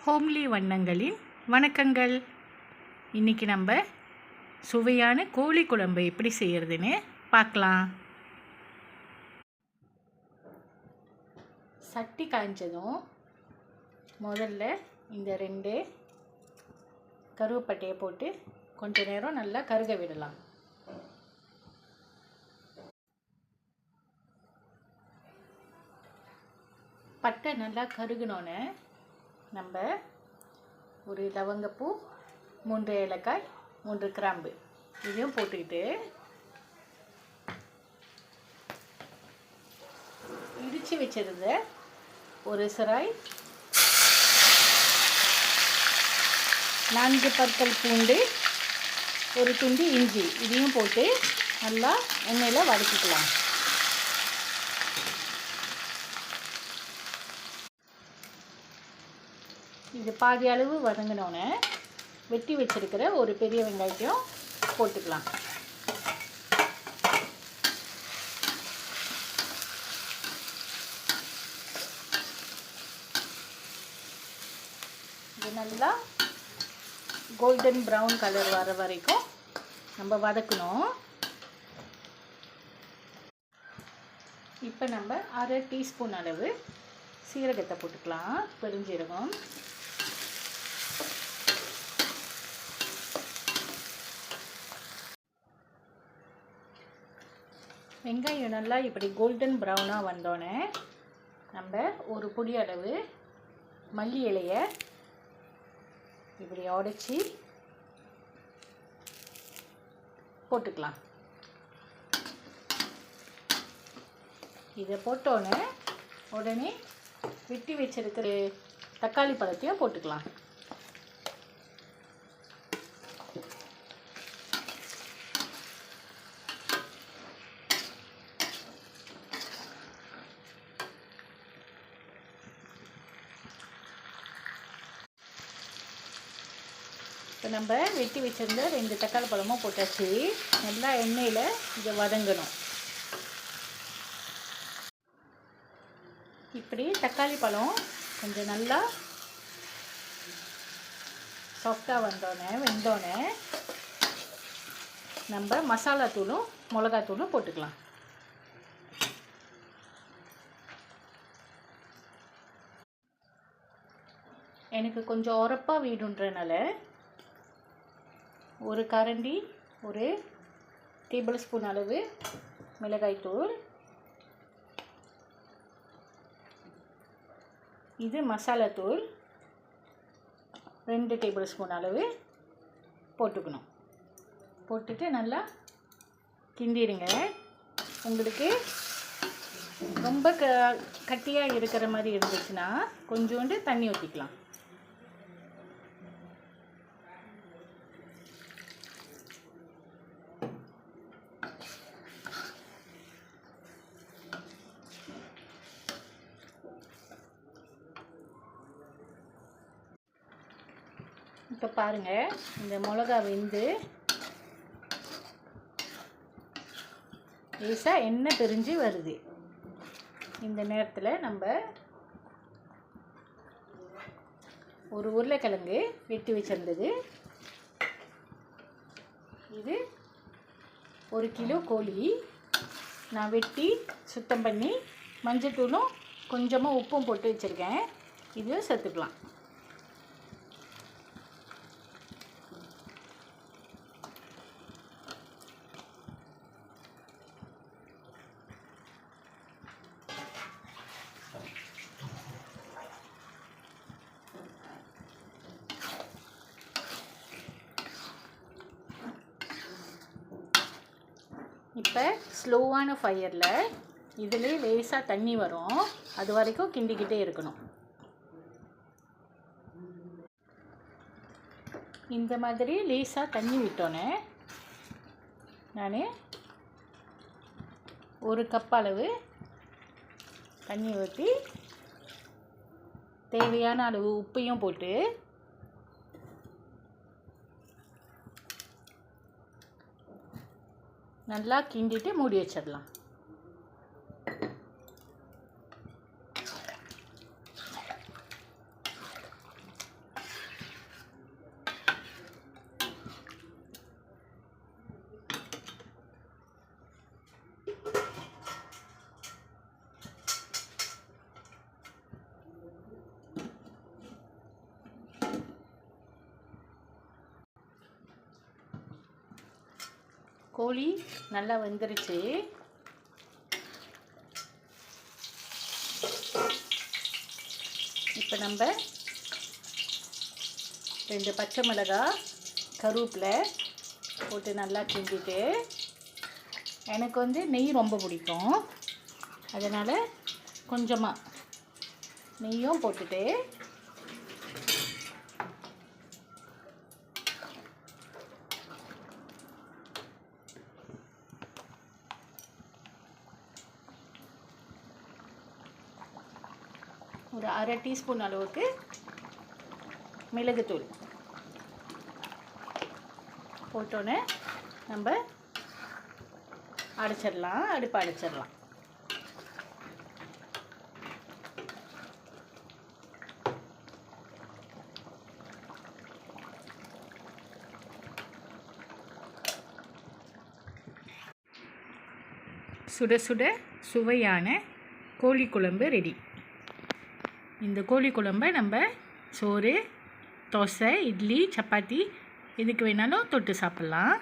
Homely வண்ணங்களின் வணக்கங்கள். இன்றைக்கி நம்ம சுவையான கோழி குழம்பு எப்படி செய்கிறதுன்னு பார்க்கலாம். சட்டி காய்ஞ்சதும் முதல்ல இந்த 2 கருவேப்பட்டையை போட்டு கொஞ்ச நேரம் நல்லா கருக விடலாம். பட்டை நல்லா கருகினோன்னே நம்ம ஒரு லவங்கப்பூ, 3 ஏலக்காய், 3 கிராம்பு இதையும் போட்டுக்கிட்டு இடித்து வச்சிருந்த ஒரு சிராய் 4 பற்கள் பூண்டு, ஒரு துண்டு இஞ்சி இதையும் போட்டு நல்லா எண்ணெயில் வதக்கிக்கலாம். இது பாதி அளவு வதங்கினோன்னே வெட்டி வச்சிருக்கிற ஒரு பெரிய வெங்காயத்தையும் போட்டுக்கலாம். இது நல்லா கோல்டன் ப்ரௌன் கலர் வர வரைக்கும் நம்ம வதக்கணும். இப்போ நம்ம 1/2 டீஸ்பூன் அளவு சீரகத்தை போட்டுக்கலாம். பெருஞ்சீரகம், வெங்காயம் நல்லா இப்படி கோல்டன் ப்ரௌனாக வந்தோடனே நம்ம ஒரு பொடி அளவு மல்லி இலையை இப்படி உடைச்சி போட்டுக்கலாம். இதை போட்டோன்னே உடனே வெட்டி வச்சிருக்கிற தக்காளி பழத்தையும் போட்டுக்கலாம். இப்போ நம்ம வெட்டி வச்சிருந்த 2 தக்காளி பழமும் போட்டாச்சு. நல்லா எண்ணெயில் இதை வதங்கணும். இப்படி தக்காளி பழம் கொஞ்சம் நல்லா சாஃப்டாக வெந்தோடனே நம்ம மசாலா தூளும் மிளகாத்தூளும் போட்டுக்கலாம். எனக்கு கொஞ்சம் உரப்பாக வேணுன்றனால ஒரு கரண்டி, ஒரு டேபிள் ஸ்பூன் அளவு மிளகாய்த்தூள், இது மசாலா தூள் 2 டேபிள் ஸ்பூன் அளவு போட்டுக்கணும். போட்டுட்டு நல்லா கிண்டிடுங்க. உங்களுக்கு ரொம்ப கட்டியாக இருக்கிற மாதிரி இருந்துச்சுன்னா கொஞ்சோண்டு தண்ணி ஊற்றிக்கலாம். இப்போ பாருங்கள், இந்த மிளகா வெந்து லேசாக எண்ணெய் பிரிஞ்சு வருது. இந்த நேரத்தில் நம்ம ஒரு உருளைக்கிழங்கு வெட்டி வச்சிருந்தது, இது 1 கிலோ கோழி நான் வெட்டி சுத்தம் பண்ணி மஞ்சத்தூளும் கொஞ்சமாக உப்பும் போட்டு வச்சுருக்கேன். இதையும் சேர்த்துக்கலாம். இப்போ ஸ்லோவான ஃபயரில் இதிலே லேசாக தண்ணி வரும், அது வரைக்கும் கிண்டிக்கிட்டே இருக்கணும். இந்த மாதிரி லேசாக தண்ணி விட்டோன்னே நான் 1 கப் அளவு தண்ணி ஊற்றி தேவையான அளவு உப்பையும் போட்டு நல்லா கிண்டிட்டு மூடி வச்சிடலாம். கோழி நல்லா வெந்துருச்சு. இப்போ நம்ம 2 பச்சை மிளகாய், கருவேப்பிலை போட்டு நல்லா கிண்டிட்டு, எனக்கு நெய் ரொம்ப பிடிக்கும், அதனால் கொஞ்சமாக நெய்யும் போட்டுட்டு ஒரு 1/2 டீஸ்பூன் அளவுக்கு மிளகுத்தூள் போட்டோன்னே நம்ம அடுப்பை அடைச்சிடலாம். சுட சுட சுவையான கோழி குழம்பு ரெடி. இந்த கோழி குழம்பை நம்ம சோறு, தோசை, இட்லி, சப்பாத்தி இதுக்கு வேணாலும் தொட்டு சாப்பிட்லாம்.